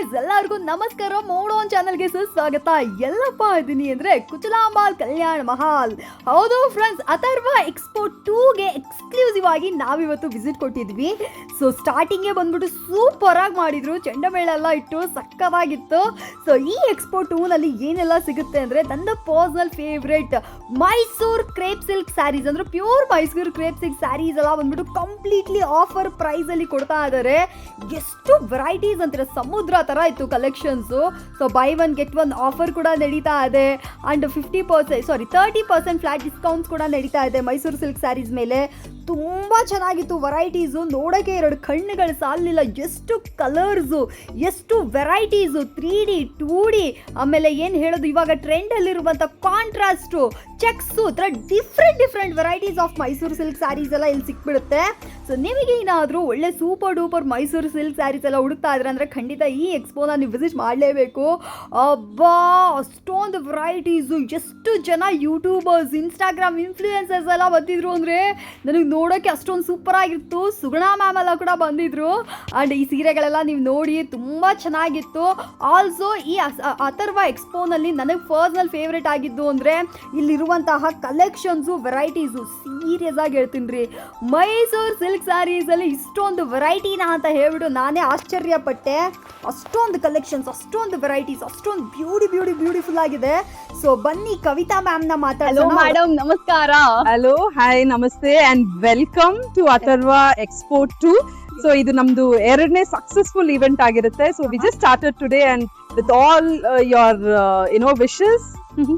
Guys, ಎಲ್ಲರಿಗೂ ನಮಸ್ಕಾರ. ಮೋಡೋನ್ ಚಾನಲ್ಗೆ ಸುಸ್ವಾಗತ. ಎಲ್ಲಪ್ಪ ಇದೀನಿ ಅಂದ್ರೆ ಕುಚಲಾಂಬಾಲ್ ಕಲ್ಯಾಣ ಮಹಾಲ್. ಹೌದು ಫ್ರೆಂಡ್ಸ್, ಅಥರ್ವ ಎಕ್ಸ್ಪೋ 2ಗೆ ಎಕ್ಸ್ಕ್ಲೂಸಿವ್ ಆಗಿ ನಾವಿವತ್ತು ವಿಸಿಟ್ ಕೊಟ್ಟಿದ್ವಿ. ಸೊ ಸ್ಟಾರ್ಟಿಂಗೇ ಬಂದ್ಬಿಟ್ಟು ಸೂಪರ್ ಆಗಿ ಮಾಡಿದ್ರು, ಚೆಂಡಮೇಳ ಎಲ್ಲ ಇಟ್ಟು ಸಕ್ಕತ್ತಾಗಿತ್ತು. ಸೊ ಈ ಎಕ್ಸ್ಪೋ 2ನಲ್ಲಿ ಏನೆಲ್ಲ ಸಿಗುತ್ತೆ ಅಂದ್ರೆ ನನ್ನ personal favourite Mysuru crepe silk sarees, ಅಂದ್ರೆ pure Mysuru crepe silk saris ಎಲ್ಲ ಬಂದ್ಬಿಟ್ಟು ಕಂಪ್ಲೀಟ್ಲಿ ಆಫರ್ ಪ್ರೈಸ್ ಅಲ್ಲಿ ಕೊಡ್ತಾ ಇದ್ದಾರೆ. ಎಷ್ಟು ವೆರೈಟೀಸ್ ಅಂತಾರೆ, ಸಮುದ್ರ ತರ ಇತ್ತು collections. So by one get one offer ಕೂಡ ನಡೀತಾ ಇದೆ ಅಂಡ್ 30% ಫ್ಲಾಟ್ ಡಿಸ್ಕೌಂಟ್ಸ್ ಕೂಡ ನಡೀತಾ ಇದೆ ಮೈಸೂರು ಸಿಲ್ಕ್ ಸ್ಯಾರೀಸ್ ಮೇಲೆ. ತುಂಬ ಚೆನ್ನಾಗಿತ್ತು ವೆರೈಟೀಸು, ನೋಡೋಕ್ಕೆ ಎರಡು ಕಣ್ಣುಗಳು ಸಾಲಿಲ್ಲ. ಎಷ್ಟು ಕಲರ್ಸು, ಎಷ್ಟು ವೆರೈಟೀಸು, 3D 2D, ಆಮೇಲೆ ಏನು ಹೇಳೋದು, ಇವಾಗ ಟ್ರೆಂಡಲ್ಲಿರುವಂಥ ಕಾಂಟ್ರಾಸ್ಟು, ಚೆಕ್ಸು, ಥರ different varieties of Mysore silk saris ಎಲ್ಲ ಇಲ್ಲಿ ಸಿಕ್ಬಿಡುತ್ತೆ. ಸೊ ನಿಮಗೆ ಏನಾದರೂ ಒಳ್ಳೆ super duper Mysore silk saris ಎಲ್ಲ ಹುಡುಕ್ತಾ ಇದ್ರೆ ಅಂದರೆ ಖಂಡಿತ ಈ ಎಕ್ಸ್ಪೋನ ನೀವು ವಿಸಿಟ್ ಮಾಡಲೇಬೇಕು. ಅಬ್ಬಾ, ಅಷ್ಟೊಂದು ವೆರೈಟೀಸು, ಎಷ್ಟು ಜನ ಯೂಟ್ಯೂಬರ್ಸ್, ಇನ್ಸ್ಟಾಗ್ರಾಮ್ ಇನ್ಫ್ಲೂಯೆನ್ಸರ್ಸ್ ಎಲ್ಲ ಬಂದಿದ್ರು ಅಂದರೆ ನನಗೆ ನೋಡೋಕ್ಕೆ ಅಷ್ಟೊಂದು ಸೂಪರ್ ಆಗಿತ್ತು. ಸುಗುಣ ಮ್ಯಾಮ್ ಎಲ್ಲ ಕೂಡ ಬಂದಿದ್ರು ಆ್ಯಂಡ್ ಈ ಸೀರೆಗಳೆಲ್ಲ ನೀವು ನೋಡಿ ತುಂಬ ಚೆನ್ನಾಗಿತ್ತು. ಆಲ್ಸೋ ಈ ಅಥರ್ವ ಎಕ್ಸ್ಪೋನಲ್ಲಿ ನನಗೆ ಪರ್ಸನಲ್ ಫೇವ್ರೇಟ್ ಆಗಿದ್ದು ಅಂದರೆ ಇಲ್ಲಿರುವಂತಹ ಕಲೆಕ್ಷನ್ಸು, ವೆರೈಟೀಸು. ಸೀರಿಯಸ್ ಆಗಿ ಹೇಳ್ತೀನಿ ರೀ, ಮೈಸೂರು ಸಿಲ್ಕ್ ಸ್ಯಾರೀಸಲ್ಲಿ ಇಷ್ಟೊಂದು ವೆರೈಟಿನಾ ಅಂತ ಹೇಳ್ಬಿಟ್ಟು ನಾನೇ ಆಶ್ಚರ್ಯಪಟ್ಟೆ. ಅಷ್ಟೊಂದು ಕಲೆಕ್ಷನ್ಸ್, ಅಷ್ಟೊಂದು ವೆರೈಟೀಸ್, ಅಷ್ಟೊಂದು ಬ್ಯೂಟಿಫುಲ್ ಆಗಿದೆ. ಸೊ ಬನ್ನಿ ಕವಿತಾ ಮ್ಯಾಮ್ನ ಮಾತಾಡೋಣ. ಮೇಡಮ್ ನಮಸ್ಕಾರ. ಹಲೋ, ಹಾಯ್, ನಮಸ್ತೆ and welcome to Atharva expo 2. So ಇದು ನಮ್ದು ಎರಡನೇ ಸಕ್ಸಸ್ಫುಲ್ ಇವೆಂಟ್ ಆಗಿರುತ್ತೆ. So we just started today and with all your wishes.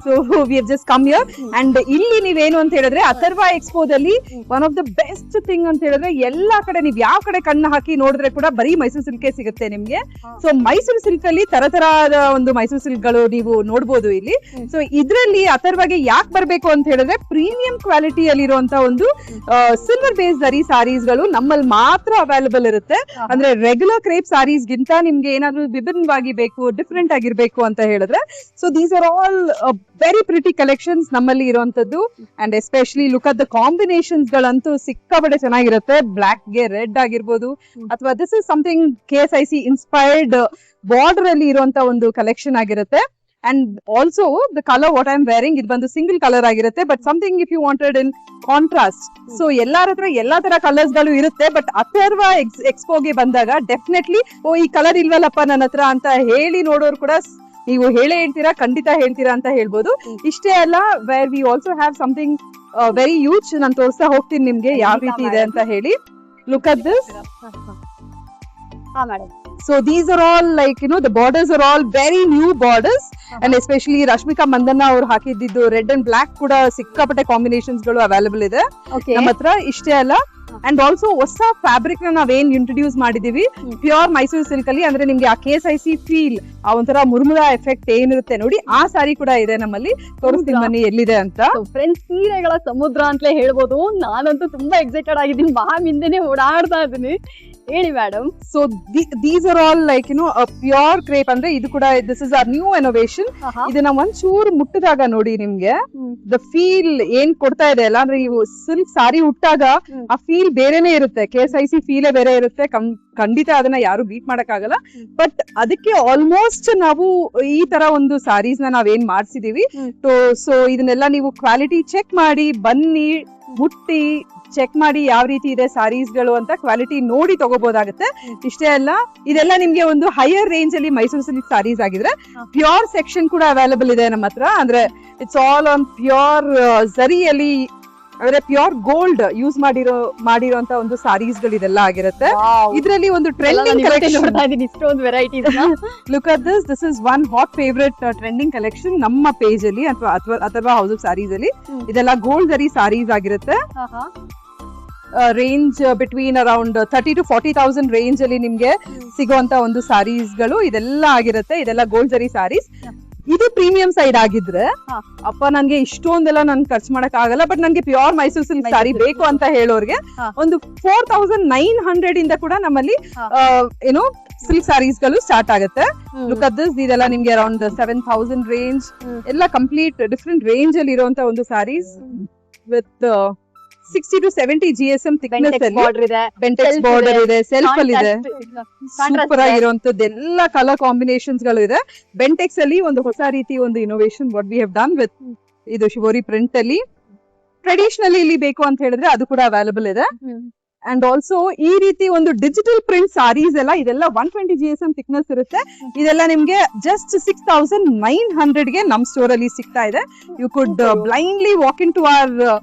So we have just come here and ಇಲ್ಲಿ ನೀವೇನು ಅಂತ ಹೇಳಿದ್ರೆ ಅಥರ್ವ ಎಕ್ಸ್ಪೋದಲ್ಲಿ one of the best thing ಅಂತ ಹೇಳಿದ್ರೆ ಎಲ್ಲಾ ಕಡೆ ನೀವು ಯಾವ ಕಡೆ ಕಣ್ಣು ಹಾಕಿ ನೋಡಿದ್ರೆ ಕೂಡ ಬರೀ ಮೈಸೂರು ಸಿಲ್ಕ್ ಸಿಗುತ್ತೆ ನಿಮ್ಗೆ. ಸೊ ಮೈಸೂರು ಸಿಲ್ಕ್ ಅಲ್ಲಿ ತರತರದ ಒಂದು ಮೈಸೂರು ಸಿಲ್ಕ್ ಗಳು ನೀವು ನೋಡ್ಬೋದು ಇಲ್ಲಿ. ಸೊ ಇದ್ರಲ್ಲಿ ಅಥರ್ವಗೆ ಯಾಕೆ ಬರ್ಬೇಕು ಅಂತ ಹೇಳಿದ್ರೆ ಪ್ರೀಮಿಯಂ ಕ್ವಾಲಿಟಿಯಲ್ಲಿ ಇರುವಂತ ಒಂದು ಸಿಲ್ವರ್ ಬೇಸ್ ಜರಿ ಸಾರೀಸ್ ಗಳು ನಮ್ಮಲ್ಲಿ ಮಾತ್ರ ಅವೈಲಬಲ್ ಇರುತ್ತೆ. ಅಂದ್ರೆ ರೆಗ್ಯುಲರ್ ಕ್ರೇಪ್ ಸಾರೀಸ್ ಗಿಂತ ನಿಮ್ಗೆ ಏನಾದ್ರು ವಿಭಿನ್ನವಾಗಿ ಬೇಕು, ಡಿಫ್ರೆಂಟ್ ಆಗಿರ್ಬೇಕು ಅಂತ ಹೇಳಿದ್ರೆ so these are all very pretty collections ನಮ್ಮಲ್ಲಿ ಇರುವಂತದ್ದು. And especially look at the combinations ಗಳಂತೂ ಸಿಕ್ಕಾಪಟ್ಟೆ ಚೆನ್ನಾಗಿರುತ್ತೆ. ಬ್ಲಾಕ್ ಗೆ ರೆಡ್ ಆಗಿರ್ಬೋದು, ಅಥವಾ this is something KSIC inspired border ಅಲ್ಲಿ ಇರುವಂತ ಒಂದು ಕಲೆಕ್ಷನ್ ಆಗಿರುತ್ತೆ. And also the colour what I am wearing ಇದು ಬಂದು ಸಿಂಗಲ್ ಕಲರ್ ಆಗಿರುತ್ತೆ, but something if you wanted in contrast. So ಎಲ್ಲಾರ ಹತ್ರ ಎಲ್ಲಾ ತರ ಕಲರ್ಸ್ ಗಳು ಇರುತ್ತೆ, ಬಟ್ ಅಥರ್ವ ಎಕ್ಸ್ಪೋಗೆ ಬಂದಾಗ ಡೆಫಿನೆಟ್ಲಿ ಈ ಕಲರ್ ಇಲ್ವಲ್ಲಪ್ಪ ನನ್ನ ಹತ್ರ ಅಂತ ಹೇಳಿ ನೋಡೋರು ಕೂಡ ನೀವು ಹೇಳೇ ಹೇಳ್ತೀರಾ, ಖಂಡಿತ ಹೇಳ್ತೀರಾ ಅಂತ ಹೇಳ್ಬೋದು. ಇಷ್ಟೇ ಅಲ್ಲ, where we also have something very ಯೂಚ್. ನಾನು ತೋರಿಸ್ತಾ ಹೋಗ್ತೀನಿ ನಿಮ್ಗೆ ಯಾವ ರೀತಿ ಇದೆ ಅಂತ ಹೇಳಿ. Look at this. So these are all like, you know, the borders are all very new borders. And especially Rashmika Mandana ಅವರು ಹಾಕಿದ್ದು ರೆಡ್ ಅಂಡ್ ಬ್ಲಾಕ್ ಕೂಡ ಸಿಕ್ಕಾಪಟ್ಟೆ ಕಾಂಬಿನೇಷನ್ಸ್ ಗಳು ಅವೈಲಬಲ್ ಇದೆ ನಮ್ಮ ಹತ್ರ. ಇಷ್ಟೇ ಅಲ್ಲ, ಅಂಡ್ ಆಲ್ಸೋ ಹೊಸ ಫ್ಯಾಬ್ರಿಕ್ ನ ನಾವೇನ್ ಇಂಟ್ರೊಡ್ಯೂಸ್ ಮಾಡಿದೀವಿ ಪ್ಯೂರ್ ಮೈಸೂರು ಸಿಲ್ಕ್ ಅಲ್ಲಿ. ಅಂದ್ರೆ ನಿಮ್ಗೆ ಆ KSIC ಫೀಲ್, ಆ ಒಂಥರ ಮುರ್ಮುರ ಎಫೆಕ್ಟ್ ಏನಿರುತ್ತೆ ನೋಡಿ, ಆ ಸಾರಿ ಕೂಡ ಇದೆ ನಮ್ಮಲ್ಲಿ. ತೋರಿಸ್ತೀನಿ ಬನ್ನಿ ಎಲ್ಲಿದೆ ಅಂತ. ಫ್ರೆಂಡ್ಸ್, ಸೀರೆಗಳ ಸಮುದ್ರ ಅಂತಲೇ ಹೇಳ್ಬೋದು. ನಾನಂತೂ ತುಂಬಾ ಎಕ್ಸೈಟೆಡ್ ಆಗಿದ್ದೀನಿ, ಮ್ಯಾಮ್ ಹಿಂದೆನೆ ಓಡಾಡ್ತಾ ಇದ್ದೀನಿ. ಹೇಳಿ madam. So these are all like you know pure crepe. ಅಂದ್ರೆ ಇದು ಕೂಡ this is are new innovation. ಇದನ್ನ ಒಂಚೂರು ಮುಟ್ಟಿದಾಗ ನೋಡಿ ನಿಮ್ಗೆ ದ ಫೀಲ್ ಏನ್ ಕೊಡ್ತಾ ಇದೆ ಅಲ್ಲ, ಅಂದ್ರೆ ನೀವು ಸಿಲ್ಕ್ ಸಾರಿ ಉಟ್ಟಾಗ ಆ ಫೀಲ್ ಬೇರೆನೆ ಇರುತ್ತೆ. KSIC ಫೀಲೇ ಬೇರೆ ಇರುತ್ತೆ. ಖಂಡಿತ ಅದನ್ನ ಯಾರು ಬೀಟ್ ಮಾಡಕ್ ಆಗಲ್ಲ. ಬಟ್ ಅದಕ್ಕೆ ಆಲ್ಮೋಸ್ಟ್ ನಾವು ಈ ತರ ಒಂದು ಸಾರೀಸ್ ನ ನಾವೇನ್ ಮಾಡ್ಸಿದೀವಿ. ಸೊ ಇದನ್ನೆಲ್ಲ ನೀವು ಕ್ವಾಲಿಟಿ ಚೆಕ್ ಮಾಡಿ, ಬನ್ನಿ ಮುಟ್ಟಿ ಚೆಕ್ ಮಾಡಿ ಯಾವ ರೀತಿ ಇದೆ ಸಾರೀಸ್ ಗಳು ಅಂತ ಕ್ವಾಲಿಟಿ ನೋಡಿ ತಗೋಬಹುದಾಗುತ್ತೆ. ಇಷ್ಟೇ ಅಲ್ಲ, ಇದೆಲ್ಲ ನಿಮ್ಗೆ ಒಂದು ಹೈಯರ್ ರೇಂಜ್ ಅಲ್ಲಿ ಮೈಸೂರು ಸಿಲ್ಕ್ ಸಾರೀಸ್ ಆಗಿದ್ರೆ ಪ್ಯೂರ್ ಸೆಕ್ಷನ್ ಕೂಡ ಅವೈಲಬಲ್ ಇದೆ ನಮ್ಮ ಹತ್ರ. ಅಂದ್ರೆ ಇಟ್ಸ್ ಆಲ್ ಆನ್ ಪ್ಯೂರ್ ಝರಿಯಲ್ಲಿ, ಅಂದ್ರೆ ಪ್ಯೂರ್ ಗೋಲ್ಡ್ ಯೂಸ್ ಮಾಡಿರುವಂತ ಒಂದು ಸಾರೀಸ್ ಗಳು ಇದೆಲ್ಲ ಆಗಿರುತ್ತೆ. ಇದರಲ್ಲಿ ಒಂದು ಟ್ರೆಂಡಿಂಗ್ ಕಲೆಕ್ಷನ್, ಇಷ್ಟೊಂದು varieties. Look at this. This is one hot favourite trending collection ನಮ್ಮ ಪೇಜ್ ಅಲ್ಲಿ ಅಥವಾ ಹೌಸ್ ಆಫ್ ಸಾರೀಸ್ ಅಲ್ಲಿ. ಇದೆಲ್ಲ ಗೋಲ್ಡ್ ಜರಿ ಸಾರೀಸ್ ಆಗಿರುತ್ತೆ. Range between around 30,000 to 40,000 range ಅಲ್ಲಿ ನಿಮ್ಗೆ ಸಿಗುವಂತ ಒಂದು ಸಾರೀಸ್ ಗಳು ಇದೆಲ್ಲ ಆಗಿರುತ್ತೆ. ಇದೆಲ್ಲ ಗೋಲ್ಡ್ ಜರಿ ಸಾರೀಸ್. ಇದು ಪ್ರೀಮಿಯಂ ಸೈಡ್ ಆಗಿದ್ರೆ ಅಪ್ಪ ನನ್ಗೆ ಇಷ್ಟೊಂದೆಲ್ಲ ನನ್ ಖರ್ಚು ಮಾಡಕ್ ಆಗಲ್ಲ, ಬಟ್ ನನ್ಗೆ ಪ್ಯೂರ್ ಮೈಸೂರು ಸಿಲ್ಕ್ ಸಾರಿ ಬೇಕು ಅಂತ ಹೇಳೋರ್ಗೆ ಒಂದು 4,900 ಇಂದ ಕೂಡ ನಮ್ಮಲ್ಲಿ ಏನೋ ಸಿಲ್ಕ್ ಸಾರೀಸ್ ಗಳು ಸ್ಟಾರ್ಟ್ ಆಗುತ್ತೆ. Look at this. ಇದೆಲ್ಲ ನಿಮ್ಗೆ ಅರೌಂಡ್ 7,000 ರೇಂಜ್, ಎಲ್ಲ ಕಂಪ್ಲೀಟ್ ಡಿಫ್ರೆಂಟ್ ರೇಂಜ್ ಅಲ್ಲಿ ಇರುವಂತ ಒಂದು saris with 60 to 70 GSM thickness ಅಲ್ಲಿ ಬಾರ್ಡರ್ ಇದೆ, ಬೆಂಟೆಕ್ಸ್ Self ಬಾರ್ಡರ್ ಇದೆ, ಸೆಲ್ಫ್ ಅಲ್ಲಿ ಇದೆ, Contrast ಸೂಪರ್ ಇದೆ. ಆಗಿರುವಂತದ್ದು ಎಲ್ಲ ಕಲರ್ ಕಾಂಬಿನೇಷನ್ಸ್ ಗಳು ಇದೆ. ಬೆಂಟೆಕ್ಸ್ ಅಲ್ಲಿ ಒಂದು ಹೊಸ ರೀತಿ ಒಂದು innovation what we have done with ಇದು ಶಿವೋರಿ ಪ್ರಿಂಟ್ ಅಲ್ಲಿ. ಟ್ರೆಡಿಷನಲಿ ಇಲ್ಲಿ ಬೇಕು ಅಂತ ಹೇಳಿದ್ರೆ ಅದು ಕೂಡ ಅವೈಲಬಲ್ ಇದೆ. ಅಂಡ್ ಆಲ್ಸೋ ಈ ರೀತಿ ಒಂದು ಡಿಜಿಟಲ್ ಪ್ರಿಂಟ್ ಸಾರೀಸ್ ಎಲ್ಲ ಇದೆಲ್ಲ 120 GSM ಥಿಕ್ನೆಸ್ ಇರುತ್ತೆ. ಇದೆಲ್ಲ ನಿಮ್ಗೆ ಜಸ್ಟ್ 6900 ಗೆ ನಮ್ ಸ್ಟೋರ್ ಅಲ್ಲಿ ಸಿಗ್ತಾ ಇದೆ. You could blindly walk in to our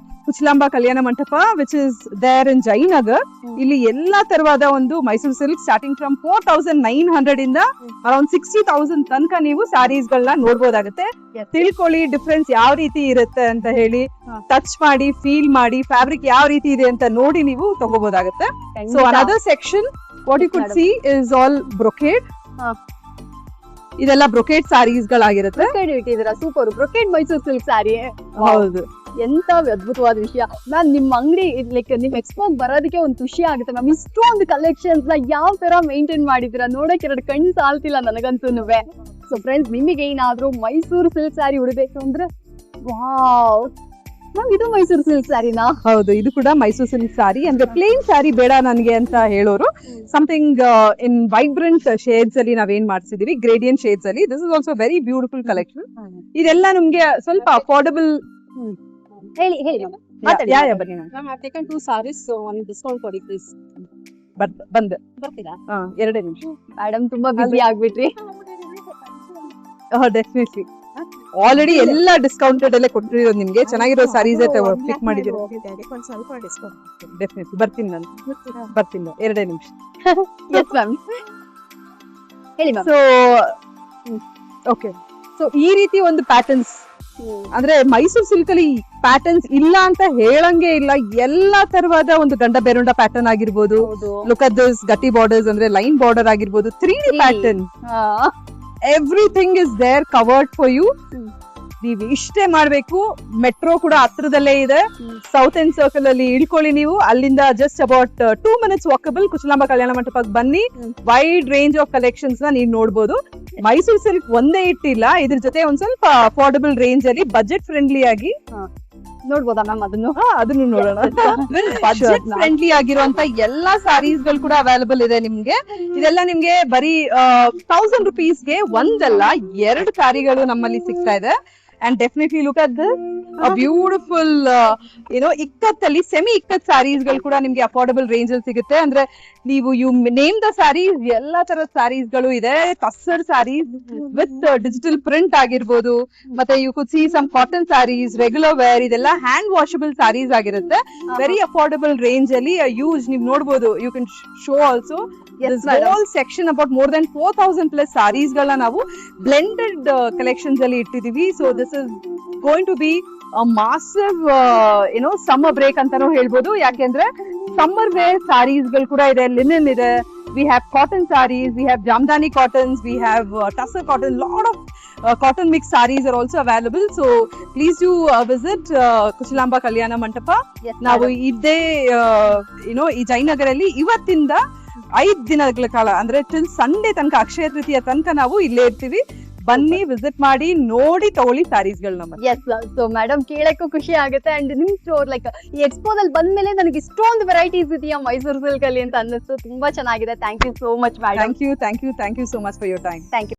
Kuchalamba Kalyana Mantapa which is there in Jayanagar. ಇಲ್ಲಿ ಎಲ್ಲಾ ತರವಾದ ಒಂದು ಮೈಸೂರು ಸಿಲ್ಕ್ ಸ್ಟಾರ್ಟಿಂಗ್ ಫ್ರಮ್ 4900 ಇಂದ ಅರೌಂಡ್ 60,000 ತನಕ ನೀವು ಸ್ಯಾರೀಸ್ ಗಳನ್ನ ನೋಡ್ಬೋದಾಗುತ್ತೆ. ತಿಳ್ಕೊಳ್ಳಿ ಡಿಫ್ರೆನ್ಸ್ ಯಾವ ರೀತಿ ಇರುತ್ತೆ ಅಂತ ಹೇಳಿ, ಟಚ್ ಮಾಡಿ ಫೀಲ್ ಮಾಡಿ ಫ್ಯಾಬ್ರಿಕ್ ಯಾವ ರೀತಿ ಇದೆ ಅಂತ ನೋಡಿ ನೀವು ತಗೋಬಹುದಾಗುತ್ತೆ. So another section what you could see is all brocade. ಇದೆಲ್ಲ ಬ್ರೊಕೇಡ್ ಸ್ಯಾರೀಸ್ ಗಳಾಗಿರುತ್ತೆ. ಇಟ್ಟಿದ್ದೀರಾ, super brocade Mysuru silk sari. ಹೌದು, ಎಂತ ಅದ್ಭುತವಾದ ವಿಷಯ ಮ್ಯಾಮ್. ನಿಮ್ ಅಂಗಡಿ ಲೈಕ್ ನಿಮ್ ಎಕ್ಸ್ಪೋ ಬರೋದಕ್ಕೆ ಒಂದು ಖುಷಿ ಆಗುತ್ತೆ ಮ್ಯಾಮ್. ಇಷ್ಟೊಂದು ಕಲೆಕ್ಷನ್ಸ್ ನ ಯಾವ ತರ ಮೇಂಟೈನ್ ಮಾಡಿದಿರಾ ನೋಡಕ್ ಎರಡು ಕಣ್ಣು ಸಾಲ್ತಿಲ್ಲ ನನಗಂತೂನುವೆ. ಸೊ ಫ್ರೆಂಡ್ಸ್, ನಿಮಗೆ ಏನಾದ್ರೂ ಮೈಸೂರು ಸಿಲ್ಕ್ ಸ್ಯಾರಿ ಉಡಬೇಕು ಅಂದ್ರೆ ವಾವ್ ಮ್ಯಾಮ್, ಇದು ಮೈಸೂರು ಸಿಲ್ಕ್ ಸ್ಯಾರಿನಾ? ಹೌದು, ಇದು ಕೂಡ ಮೈಸೂರು ಸಿಲ್ಕ್ ಸಾರಿ. ಅಂದ್ರೆ ಪ್ಲೇನ್ ಸಾರಿ ಬೇಡ ನನಗೆ ಅಂತ ಹೇಳೋರು ಸಮಥಿಂಗ್ ಇನ್ ವೈಬ್ರೆಂಟ್ ಶೇಡ್ಸ್ ಅಲ್ಲಿ ನಾವೇನ್ ಮಾಡ್ಸಿದೀವಿ, ಗ್ರೇಡಿಯಂಟ್ ಶೇಡ್ಸ್ ಅಲ್ಲಿ. This is also very beautiful collection. ಇದೆಲ್ಲ ನಮ್ಗೆ ಸ್ವಲ್ಪ ಅಫೋರ್ಡಬಲ್. ಹೇಳಿ ಹೇಳಿ ಯಾ ಬನ್ನಿ Ma'am, I've taken 2 sarees, so one discount for it, please. ಬಂದೆ. ಬರ್ತೀರಾ? ಎರಡೇ ನಿಮಿಷ. ಮೇಡಮ್ ತುಂಬಾ ಬಿಸಿ ಆಗ್ಬಿಟ್ರಿ. ಡೆಫಿನೆಟ್ಲಿ ಆಲ್ರೆಡಿ ಎಲ್ಲ ಡಿಸ್ಕೌಂಟೆಡ್ ಅಲ್ಲೇ ಕೊಟ್ಟಿರೋದು ನಿಮ್ಗೆ. ಚೆನ್ನಾಗಿರೋ ಸಾರೀಸ್ ಕ್ಲಿಕ್ ಮಾಡಿದೀವಿ. ಒಂದು ಸ್ವಲ್ಪ ಡಿಸ್ಕೌಂಟ್. ಡೆಫಿನೆಟ್ಲಿ ಬರ್ತೀನಿ ನಾನು, ಬರ್ತೀನಿ. ಎರಡೇ ನಿಮಿಷ. ಎಸ್ ಮ್ಯಾಮ್, ಹೇಳಿ ಮ್ಯಾಮ್. ಸೊ ಓಕೆ, ಸೊ ಈ ರೀತಿ ಒಂದು ಪ್ಯಾಟರ್ನ್ಸ್ ಅಂದ್ರೆ ಮೈಸೂರು ಸಿಲ್ಕ್ ಅಲ್ಲಿ ಪ್ಯಾಟರ್ನ್ಸ್ ಇಲ್ಲ ಅಂತ ಹೇಳಂಗೆ ಇಲ್ಲ. ಎಲ್ಲಾ ತರವಾದ ಒಂದು ಗಂಡ ಬೆರುಂಡ ಪ್ಯಾಟರ್ನ್ ಆಗಿರ್ಬೋದು, ಲುಕ್ ಅಟ್ ದಿಸ್ ಗಟ್ಟಿ ಬಾರ್ಡರ್ಸ್ ಅಂದ್ರೆ ಲೈನ್ ಬಾರ್ಡರ್ ಆಗಿರ್ಬೋದು, 3D pattern, everything is there covered for you. ನೀವು ಇಷ್ಟೇ ಮಾಡ್ಬೇಕು. ಮೆಟ್ರೋ ಕೂಡ ಹತ್ರದಲ್ಲೇ ಇದೆ. ಸೌತ್ ಎಂಡ್ ಸರ್ಕಲ್ ಅಲ್ಲಿ ಇಳ್ಕೊಳ್ಳಿ ನೀವು. ಅಲ್ಲಿಂದ ಜಸ್ಟ್ ಅಬೌಟ್ 2 minutes ವಾಕಬಲ್ ಕುಚಲಾಂಬ ಕಲ್ಯಾಣ ಮಂಟಪಕ್ಕೆ ಬನ್ನಿ. ವೈಡ್ ರೇಂಜ್ ಆಫ್ ಕಲೆಕ್ಷನ್ಸ್ ನ ನೀವು ನೋಡ್ಬೋದು. ಮೈಸೂರು ಸಿಲ್ಕ್ ಒಂದೇ ಇಟ್ಟಿಲ್ಲ, ಇದ್ರ ಜೊತೆ ಒಂದ್ ಸ್ವಲ್ಪ ಅಫೋರ್ಡಬಲ್ ರೇಂಜ್ ಅಲ್ಲಿ ಬಜೆಟ್ ಫ್ರೆಂಡ್ಲಿ ಆಗಿ ನೋಡ್ಬೋದಾ ಮ್ಯಾಮ್ ಅದನ್ನು? ಅದನ್ನು ನೋಡೋಣ. ಬಜೆಟ್ ಫ್ರೆಂಡ್ಲಿ ಆಗಿರುವಂತ ಎಲ್ಲಾ ಸಾರೀಸ್ ಗಳು ಕೂಡ ಅವೈಲಬಲ್ ಇದೆ ನಿಮ್ಗೆ. ಇದೆಲ್ಲ ನಿಮ್ಗೆ ಬರೀ 1000 rupees-ಗೆ ಒಂದಲ್ಲ 2 ಸಾರಿಗಳು ನಮ್ಮಲ್ಲಿ ಸಿಗ್ತಾ ಇದೆ. And definitely look at this, a beautiful ಇಕ್ಕತ್ತಲ್ಲಿ ಸೆಮಿ ಇಕ್ಕತ್ ಸಾರೀಸ್ ಗಳು ಕೂಡ ನಿಮ್ಗೆ ಅಫೋರ್ಡಬಲ್ ರೇಂಜ್ ಅಲ್ಲಿ ಸಿಗುತ್ತೆ. ಅಂದ್ರೆ ನೀವು ಯು ನೇಮ್ ದ ಸಾರೀಸ್, ಎಲ್ಲಾ ತರದ ಸಾರೀಸ್ ಗಳು ಇದೆ. Tussar sarees with digital print ಆಗಿರ್ಬೋದು, ಮತ್ತೆ you could see some cotton sarees, regular wear, ಇದೆಲ್ಲ ಹ್ಯಾಂಡ್ ವಾಷಬಲ್ ಸಾರೀಸ್ ಆಗಿರುತ್ತೆ. ವೆರಿ ಅಫೋರ್ಡಬಲ್ ರೇಂಜ್ ಅಲ್ಲಿ ಯೂಸ್ ನೀವು ನೋಡ್ಬೋದು. You can show also whole section about more than 4,000+ sarees ಗಳನ್ನ ನಾವು ಬ್ಲೆಂಡೆಡ್ ಕಲೆಕ್ಷನ್ಸ್ ಅಲ್ಲಿ ಇಟ್ಟಿದೀವಿ. So this is going to be massive summer break ಅಂತಾನೂ ಹೇಳ್ಬೋದು. ಯಾಕೆಂದ್ರೆ ಸಮ್ಮರ್ ವೇರ್ ಸಾರೀಸ್ ಗಳು ಕೂಡ ಇದೆ, ಲಿನನ್ ಇದೆ, we have cotton sarees, we have Jamdani cottons, we have tussar cotton, lot of cotton mix sarees are also available. So please do visit ಕುಚಲಾಂಬ Kalyana ಮಂಟಪ. ನಾವು ಇದೇ ಈ ಜಯನಗರಲ್ಲಿ ಇವತ್ತಿಂದ 5 ದಿನಗಳ ಕಾಲ ಅಂದ್ರೆ ಟಿಲ್ ಸಂಡೇ ತನಕ, ಅಕ್ಷಯ ತೃತೀಯ ತನಕ ನಾವು ಇಲ್ಲೇ ಇರ್ತೀವಿ. ಬನ್ನಿ, ವಿಸಿಟ್ ಮಾಡಿ, ನೋಡಿ, ತಗೊಳ್ಳಿ ಸ್ಯಾರೀಸ್ ಗಳನ್ನ. ಎಸ್, ಸೊ ಮೇಡಮ್ ಕೇಳಕ್ಕೂ ಖುಷಿ ಆಗುತ್ತೆ. ಅಂಡ್ ನಿಮ್ ಸ್ಟೋರ್ ಲೈಕ್ ಈ ಎಕ್ಸ್ಪೋದಲ್ಲಿ ಬಂದ್ಮೇಲೆ ನನಗೆ ಇಷ್ಟೊಂದು ವೆರೈಟೀಸ್ ಇದೆಯಾ ಮೈಸೂರು ಸಿಲ್ಕ್ ಅಲ್ಲಿ ಅಂತ ಅನ್ನಿಸ್ತು. ತುಂಬಾ ಚೆನ್ನಾಗಿದೆ. Thank you so much madam. Thank you so much for your time. Thank you.